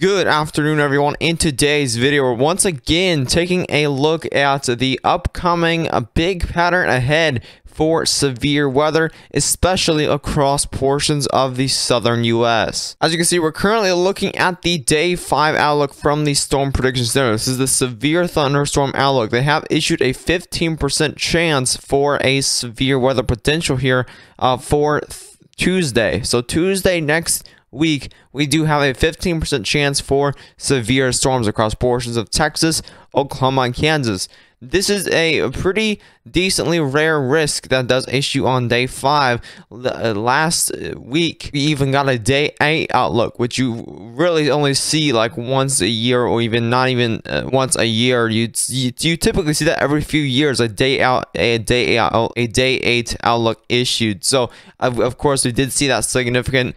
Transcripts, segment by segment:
Good afternoon, everyone. In today's video, we're once again taking a look at the upcoming big pattern ahead for severe weather, especially across portions of the southern U.S. As you can see, we're currently looking at the day 5 outlook from the Storm Prediction Center. This is the severe thunderstorm outlook. They have issued a 15% chance for a severe weather potential here for Tuesday. So Tuesday next week, we do have a 15% chance for severe storms across portions of Texas, Oklahoma, and Kansas. This is a pretty decently rare risk that does issue on day 5. Last week, we even got a day 8 outlook, which you really only see like once a year, or even not even once a year. You typically see that every few years, a day 8 outlook issued. So of course, we did see that significant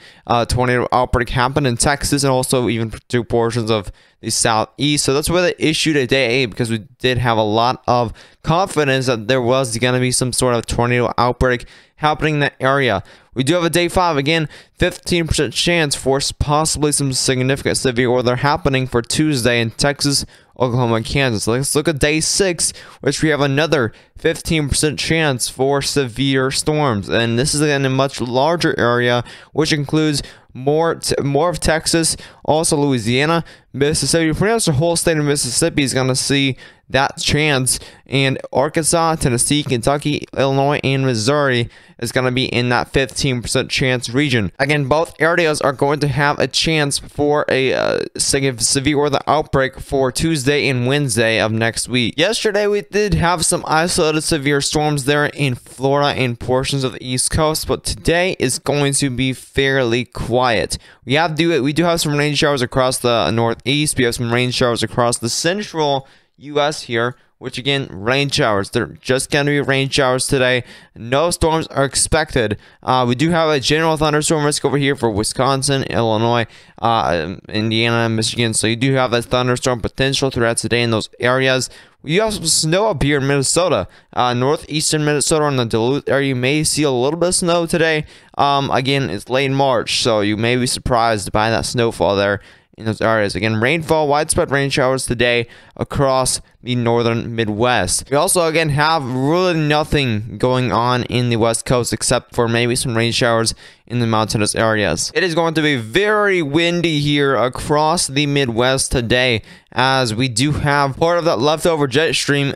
tornado outbreak happen in Texas, and also even to portions of the southeast. So that's why they issued a day 8, because we did have a lot of confidence that there was going to be some sort of tornado outbreak happening in that area. We do have a day 5, again, 15% chance for possibly some significant severe weather happening for Tuesday in Texas, Oklahoma, and Kansas. So let's look at day 6, which we have another 15% chance for severe storms, and this is in a much larger area, which includes more of Texas, also Louisiana, Mississippi. Pretty much the whole state of Mississippi is going to see that chance, and Arkansas, Tennessee, Kentucky, Illinois, and Missouri is going to be in that 15% chance region. Again, both areas are going to have a chance for a severe weather outbreak for Tuesday and Wednesday of next week. Yesterday, we did have some isolated severe storms there in Florida and portions of the East Coast, but today is going to be fairly quiet. We do have some rain showers across the northeast. We have some rain showers across the central U.S. here, which again, rain showers. They're just going to be rain showers today. No storms are expected. We do have a general thunderstorm risk over here for Wisconsin, Illinois, Indiana, and Michigan. So you do have that thunderstorm potential throughout today in those areas. We have some snow up here in Minnesota, northeastern Minnesota, in the Duluth area. You may see a little bit of snow today. Again, it's late March, so you may be surprised by that snowfall there in those areas. Again, rainfall, widespread rain showers today across the northern Midwest. We also, again, have really nothing going on in the West Coast except for maybe some rain showers in the mountainous areas. It is going to be very windy here across the Midwest today, as we do have part of that leftover jet stream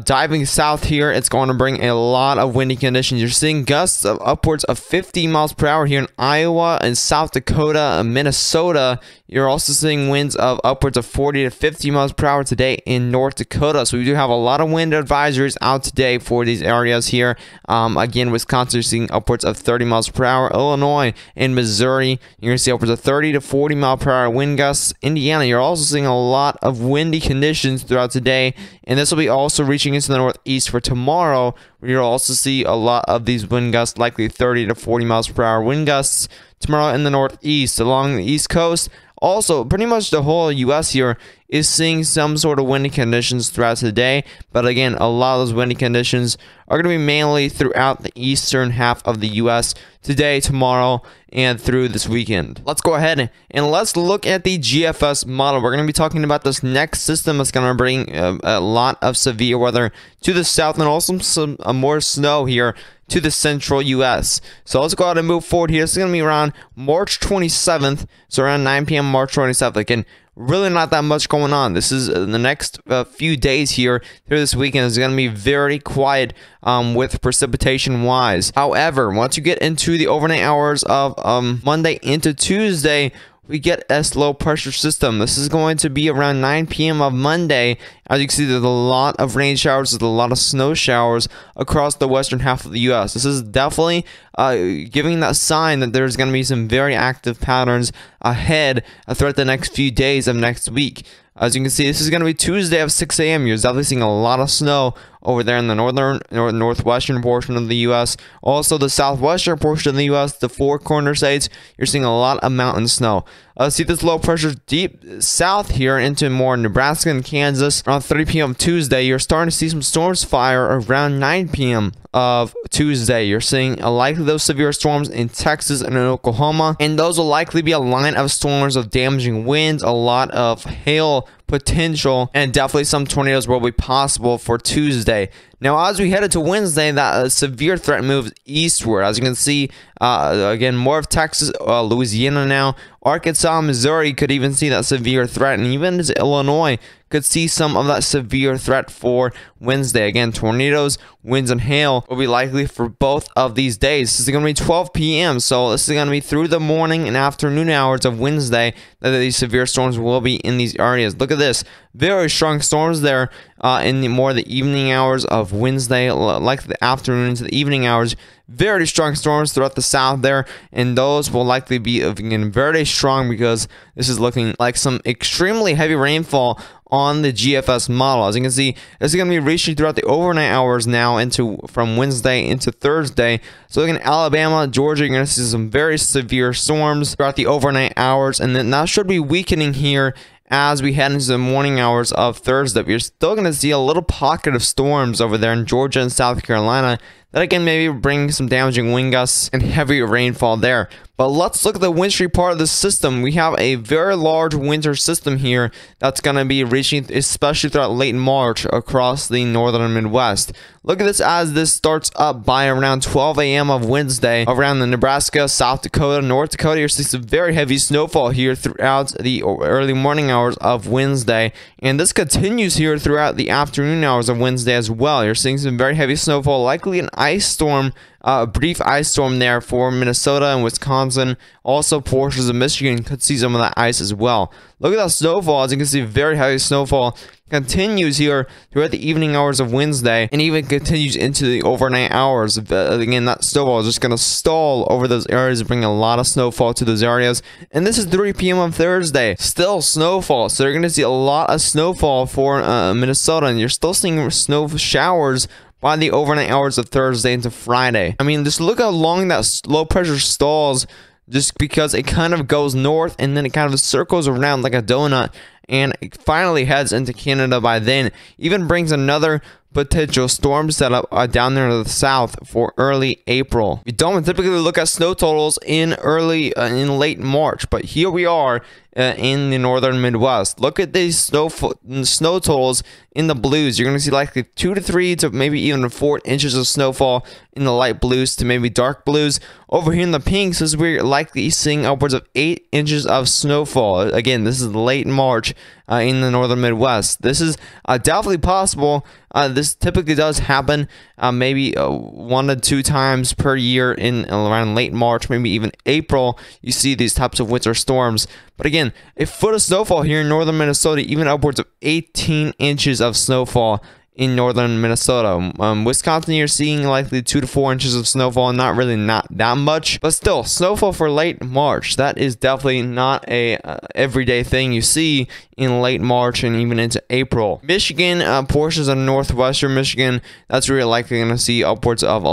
diving south here. It's going to bring a lot of windy conditions. You're seeing gusts of upwards of 50 miles per hour here in Iowa and South Dakota and Minnesota. You're also seeing winds of upwards of 40 to 50 miles per hour today in North Dakota. So we do have a lot of wind advisories out today for these areas here. Again, Wisconsin, you're seeing upwards of 30 miles per hour. Illinois and Missouri, you're going to see upwards of 30 to 40 mile per hour wind gusts. Indiana, you're also seeing a lot of windy conditions throughout today, and this will be also reaching into the northeast for tomorrow, where you'll also see a lot of these wind gusts, likely 30 to 40 miles per hour wind gusts tomorrow in the northeast. Along the East Coast, also pretty much the whole U.S. here is seeing some sort of windy conditions throughout the day, but again, a lot of those windy conditions are going to be mainly throughout the eastern half of the U.S. today, tomorrow, and through this weekend. Let's go ahead and let's look at the GFS model. We're going to be talking about this next system that's going to bring a lot of severe weather to the south, and also some more snow here to the central U.S. So let's go ahead and move forward here. This is going to be around March 27th, so around 9 p.m. March 27th. Again, really not that much going on. This is the next few days here through this weekend is going to be very quiet with precipitation wise. However, once you get into the overnight hours of Monday into Tuesday, we get a low pressure system. This is going to be around 9 p.m. of Monday. As you can see, there's a lot of rain showers, there's a lot of snow showers across the western half of the U.S. This is definitely giving that sign that there's going to be some very active patterns ahead throughout the next few days of next week. As you can see, this is going to be Tuesday at 6 a.m. You're definitely seeing a lot of snow over there in the northwestern portion of the U.S. Also, the southwestern portion of the U.S., the Four Corner states, you're seeing a lot of mountain snow. See this low pressure deep south here into more Nebraska and Kansas. Around 3 p.m. Tuesday, you're starting to see some storms fire around 9 p.m. of Tuesday. You're seeing likely those severe storms in Texas and in Oklahoma, and those will likely be a line of storms of damaging winds, a lot of hail potential, and definitely some tornadoes will be possible for Tuesday. Now, as we head into Wednesday, that severe threat moves eastward. As you can see, again, more of Texas, Louisiana now, Arkansas, Missouri could even see that severe threat, and even Illinois could see some of that severe threat for Wednesday. Again, tornadoes, winds, and hail will be likely for both of these days. This is going to be 12 p.m., so this is going to be through the morning and afternoon hours of Wednesday that these severe storms will be in these areas. Look at this. Very strong storms there in the evening hours of Wednesday, like the afternoon into the evening hours. Very strong storms throughout the south there, and those will likely be again very strong because this is looking like some extremely heavy rainfall on the GFS model. As you can see, this is going to be reaching throughout the overnight hours now from Wednesday into Thursday. So looking at Alabama, Georgia, you're going to see some very severe storms throughout the overnight hours, and then that should be weakening here as we head into the morning hours of Thursday. You're still going to see a little pocket of storms over there in Georgia and South Carolina that again maybe bring some damaging wind gusts and heavy rainfall there. But let's look at the wind shear part of the system. We have a very large winter system here that's going to be reaching, especially throughout late March, across the northern Midwest. Look at this as this starts up by around 12 a.m. of Wednesday around the Nebraska, South Dakota, North Dakota. You're seeing some very heavy snowfall here throughout the early morning hours of Wednesday, and this continues here throughout the afternoon hours of Wednesday as well. You're seeing some very heavy snowfall, likely an ice storm, a brief ice storm there for Minnesota and Wisconsin. Also, portions of Michigan could see some of that ice as well. Look at that snowfall. As you can see, very heavy snowfall continues here throughout the evening hours of Wednesday and even continues into the overnight hours. Again, that snowfall is just going to stall over those areas and bring a lot of snowfall to those areas. And this is 3 p.m. on Thursday. Still snowfall. So you're going to see a lot of snowfall for Minnesota, and you're still seeing snow showers by the overnight hours of Thursday into Friday. I mean, just look how long that low pressure stalls, just because it kind of goes north and then it kind of circles around like a donut and it finally heads into Canada by then. Even brings another potential storm setup down there to the south for early April. We don't typically look at snow totals in late March, but here we are in the northern Midwest. Look at these snow totals in the blues. You're going to see likely 2 to 3 to maybe even 4 inches of snowfall in the light blues to maybe dark blues. Over here in the pinks, this is where you're likely seeing upwards of 8 inches of snowfall. Again, this is late March in the northern Midwest. This is definitely possible. This typically does happen maybe 1 to 2 times per year in around late March, maybe even April. You see these types of winter storms. But again, a foot of snowfall here in northern Minnesota, even upwards of 18 inches of snowfall in northern Minnesota. Wisconsin, you're seeing likely 2 to 4 inches of snowfall. Not that much, but still, snowfall for late March. That is definitely not a everyday thing you see in late March and even into April. Michigan, portions of northwestern Michigan, that's where you're likely going to see upwards of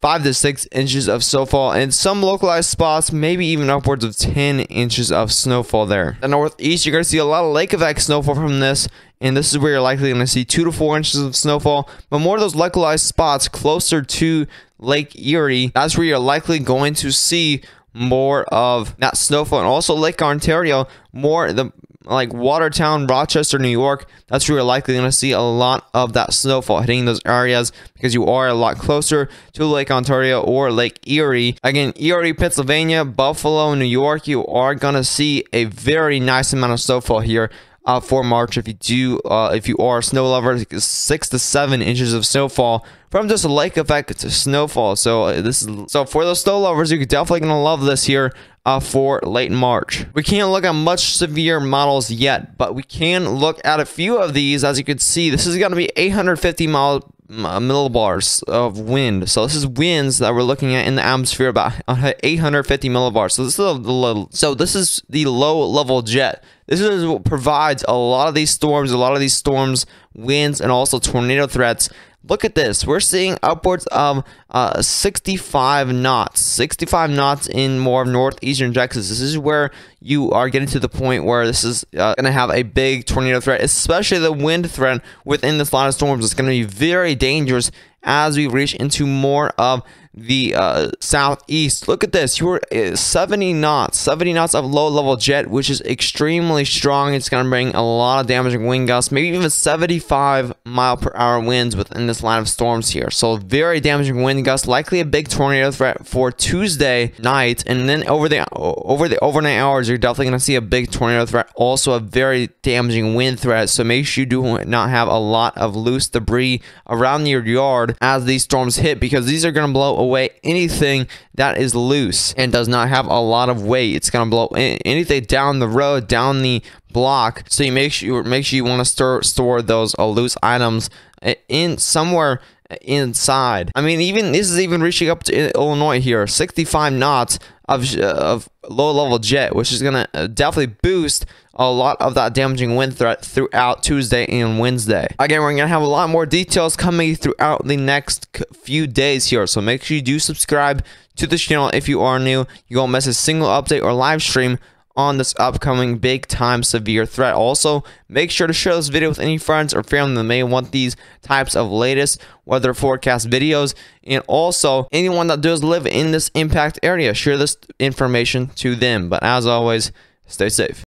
5 to 6 inches of snowfall, and some localized spots, maybe even upwards of 10 inches of snowfall there. The northeast, you're going to see a lot of lake effect snowfall from this. And this is where you're likely going to see 2 to 4 inches of snowfall, but more of those localized spots closer to Lake Erie, that's where you're likely going to see more of that snowfall. And also Lake Ontario, like Watertown, Rochester, New York, that's where you're likely going to see a lot of that snowfall hitting those areas because you are a lot closer to Lake Ontario or Lake Erie. Again, Erie, Pennsylvania, Buffalo, New York, you are going to see a very nice amount of snowfall here for March. If you are a snow lover, 6 to 7 inches of snowfall from just a lake effect to snowfall. So for those snow lovers, you're definitely gonna love this here for late March. We can't look at much severe models yet, but we can look at a few of these. As you can see, this is gonna be 850 millibars of wind. So this is winds that we're looking at in the atmosphere, about 850 millibars. So this is the low level jet. This is what provides a lot of these storms, winds, and also tornado threats look at this. We're seeing upwards of 65 knots. 65 knots in more northeastern Texas. This is where you are getting to the point where this is going to have a big tornado threat, especially the wind threat within this line of storms. It's going to be very dangerous as we reach into more of the southeast. Look at this. You're 70 knots of low-level jet, which is extremely strong. It's going to bring a lot of damaging wind gusts, maybe even 75-mile-per-hour winds within this line of storms here. So very damaging wind gusts, likely a big tornado threat for Tuesday night, and then over the overnight hours, you're definitely going to see a big tornado threat, also a very damaging wind threat. So make sure you do not have a lot of loose debris around your yard as these storms hit, because these are going to blow away anything that is loose and does not have a lot of weight. It's going to blow anything down the road, down the block. So you make sure you want to store those loose items in somewhere inside. I mean, even this is even reaching up to Illinois here. 65 knots of low-level jet, which is going to definitely boost a lot of that damaging wind threat throughout Tuesday and Wednesday. Again, we're going to have a lot more details coming throughout the next few days here, so make sure you do subscribe to this channel if you are new. You won't miss a single update or live stream on this upcoming big time severe threat. Also, make sure to share this video with any friends or family that may want these types of latest weather forecast videos, and also anyone that does live in this impact area, share this information to them. But as always, stay safe.